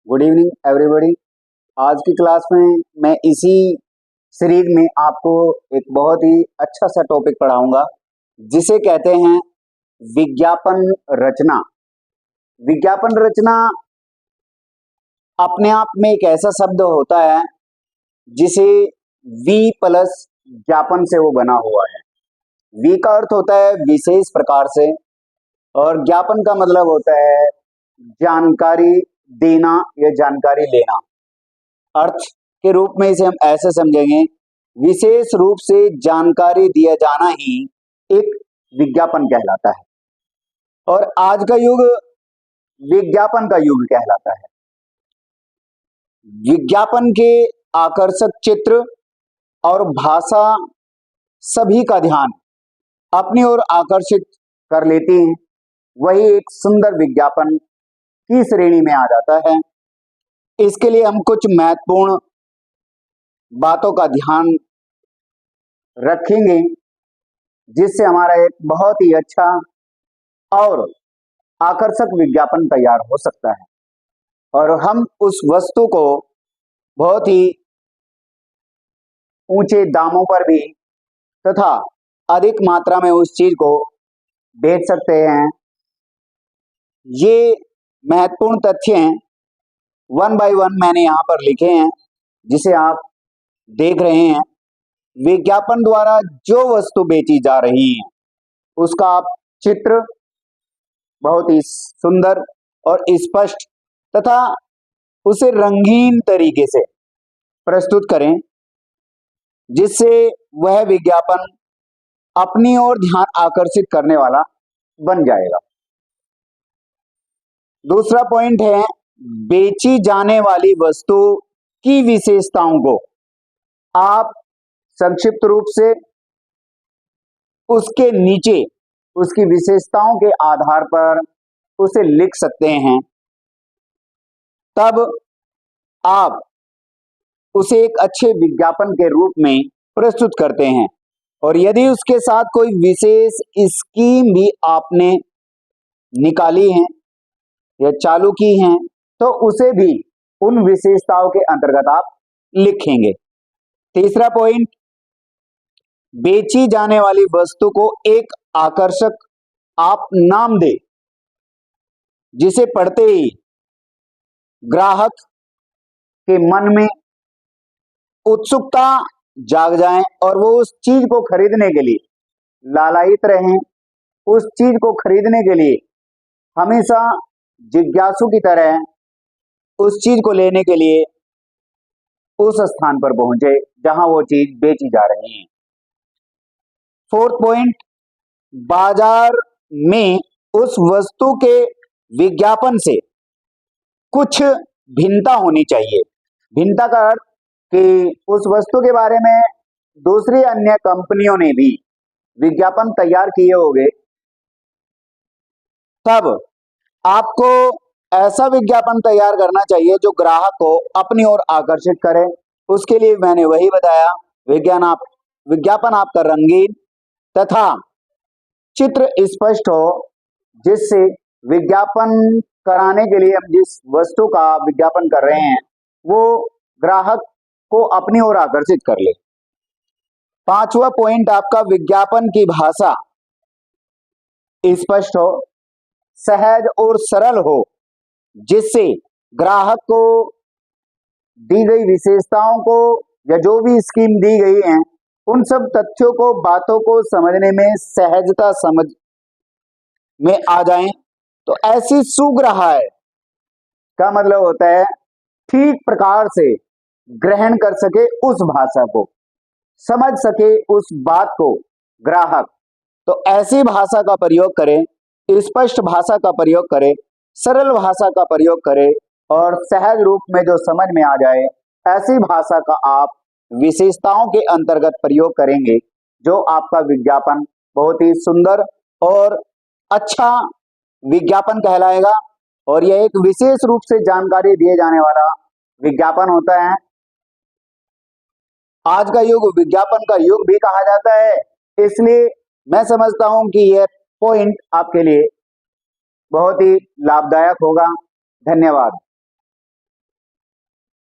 Good evening everybody. आज की class में मैं इसी सीरीज में आपको एक बहुत ही अच्छा सा टॉपिक पढ़ाऊंगा जिसे कहते हैं विज्ञापन रचना। विज्ञापन रचना अपने आप में एक ऐसा शब्द होता है जिसे वी प्लस ज्ञापन से वो बना हुआ है। वी का अर्थ होता है विशेष प्रकार से और ज्ञापन का मतलब होता है जानकारी देना या जानकारी लेना। अर्थ के रूप में इसे हम ऐसे समझेंगे, विशेष रूप से जानकारी दिया जाना ही एक विज्ञापन कहलाता है और आज का युग विज्ञापन का युग कहलाता है। विज्ञापन के आकर्षक चित्र और भाषा सभी का ध्यान अपनी ओर आकर्षित कर लेती हैं। वही एक सुंदर विज्ञापन की श्रेणी में आ जाता है। इसके लिए हम कुछ महत्वपूर्ण बातों का ध्यान रखेंगे जिससे हमारा एक बहुत ही अच्छा और आकर्षक विज्ञापन तैयार हो सकता है और हम उस वस्तु को बहुत ही ऊंचे दामों पर भी तथा अधिक मात्रा में उस चीज को बेच सकते हैं। ये महत्वपूर्ण तथ्य हैं, वन बाय वन मैंने यहाँ पर लिखे हैं जिसे आप देख रहे हैं। विज्ञापन द्वारा जो वस्तु बेची जा रही है उसका आप चित्र बहुत ही सुंदर और स्पष्ट तथा उसे रंगीन तरीके से प्रस्तुत करें जिससे वह विज्ञापन अपनी ओर ध्यान आकर्षित करने वाला बन जाएगा। दूसरा पॉइंट है बेची जाने वाली वस्तु की विशेषताओं को आप संक्षिप्त रूप से उसके नीचे उसकी विशेषताओं के आधार पर उसे लिख सकते हैं। तब आप उसे एक अच्छे विज्ञापन के रूप में प्रस्तुत करते हैं और यदि उसके साथ कोई विशेष स्कीम भी आपने निकाली है या चालू की हैं तो उसे भी उन विशेषताओं के अंतर्गत आप लिखेंगे। तीसरा पॉइंट, बेची जाने वाली वस्तु को एक आकर्षक आप नाम दे जिसे पढ़ते ही ग्राहक के मन में उत्सुकता जाग जाए और वो उस चीज को खरीदने के लिए लालायित रहें, उस चीज को खरीदने के लिए हमेशा जिज्ञासु की तरह उस चीज को लेने के लिए उस स्थान पर पहुंचे जहां वो चीज बेची जा रही है। फोर्थ पॉइंट, बाजार में उस वस्तु के विज्ञापन से कुछ भिन्नता होनी चाहिए। भिन्नता का अर्थ कि उस वस्तु के बारे में दूसरी अन्य कंपनियों ने भी विज्ञापन तैयार किए होंगे, तब आपको ऐसा विज्ञापन तैयार करना चाहिए जो ग्राहक को अपनी ओर आकर्षित करे। उसके लिए मैंने वही बताया, विज्ञापन आपका रंगीन तथा चित्र स्पष्ट हो जिससे विज्ञापन कराने के लिए हम जिस वस्तु का विज्ञापन कर रहे हैं वो ग्राहक को अपनी ओर आकर्षित कर ले। पांचवा पॉइंट आपका विज्ञापन की भाषा स्पष्ट हो, सहज और सरल हो जिससे ग्राहक को दी गई विशेषताओं को या जो भी स्कीम दी गई है उन सब तथ्यों को बातों को समझने में सहजता समझ में आ जाए। तो ऐसी सुग्राह्य का मतलब होता है ठीक प्रकार से ग्रहण कर सके उस भाषा को, समझ सके उस बात को ग्राहक। तो ऐसी भाषा का प्रयोग करें, स्पष्ट भाषा का प्रयोग करें, सरल भाषा का प्रयोग करें और सहज रूप में जो समझ में आ जाए ऐसी भाषा का आप विशेषताओं के अंतर्गत प्रयोग करेंगे जो आपका विज्ञापन बहुत ही सुंदर और अच्छा विज्ञापन कहलाएगा और यह एक विशेष रूप से जानकारी दिए जाने वाला विज्ञापन होता है। आज का युग विज्ञापन का युग भी कहा जाता है, इसलिए मैं समझता हूं कि यह पॉइंट आपके लिए बहुत ही लाभदायक होगा। धन्यवाद।